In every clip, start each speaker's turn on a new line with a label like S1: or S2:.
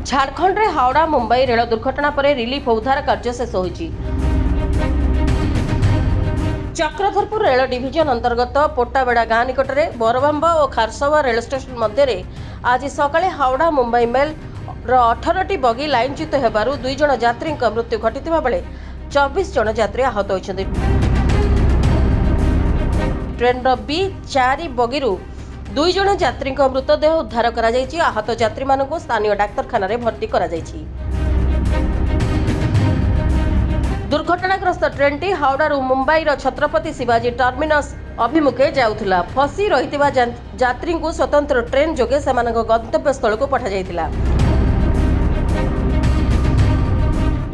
S1: झारखंड रे हावड़ा मुंबई रेल दुर्घटना पर रिलीफ उद्धार कार्य शेष होइछि। चक्रधरपुर रेल डिविजन अंतर्गत पोटाबेड़ा गाँ निकट में बरबंब और खारसवा रेल स्टेशन मध्य आज सकाळे हावड़ा मुंबई मेल 18टी बगी लाइनच्युत होबारु 2 जण यात्री मृत्यु घटिथिबा बेले 24 जण यात्री आहत होइछन्ति। ट्रेन B4 बगीरु 2 जण यात्री मृतदेह उद्धार करा जायछि। आहत यात्री मानकु स्थानीय डाक्तरखाना रे भर्ती करा जायछि। दुर्घटनाग्रस्त ट्रेन टी हावड़ा मुंबई छत्रपति शिवाजी टर्मिनस अभिमुखे जाउथिला। फसी रहितिबा यात्री को स्वतंत्र ट्रेन जोगे सेमानक गंतव्य स्थल को पठा जायतिला।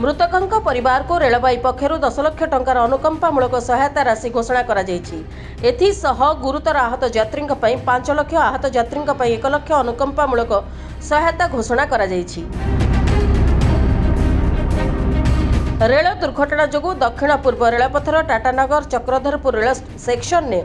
S1: मृतकंक परिवार को रेलबाई पक्षरु 10 लाख टंकार अनुकंपामूलक सहायता राशि घोषणा करा जायछि। एथिसह गुरुतर आहत यात्री 5 लाख, आहत यात्री 1 लाख अनुकंपामूलक सहायता घोषणा करा जायछि। रेल दुर्घटना जोगु दक्षिण पूर्व रेलपथर टाटानगर चक्रधरपुर रेल सेक्शन ने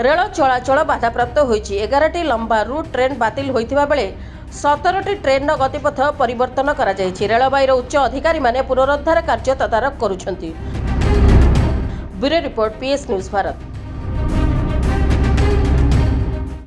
S1: रेल चलाचल बाधाप्राप्त होइछि। 11टी लंबा रूट ट्रेन बातिल होइथिबा बेले 17टी ट्रेन गतिपथ परिवर्तन करा जायछि। रेलबाईर उच्च अधिकारी माने पुनरुद्धार कार्य तदारख करुछन्ति। Bureau report PS news Bharat.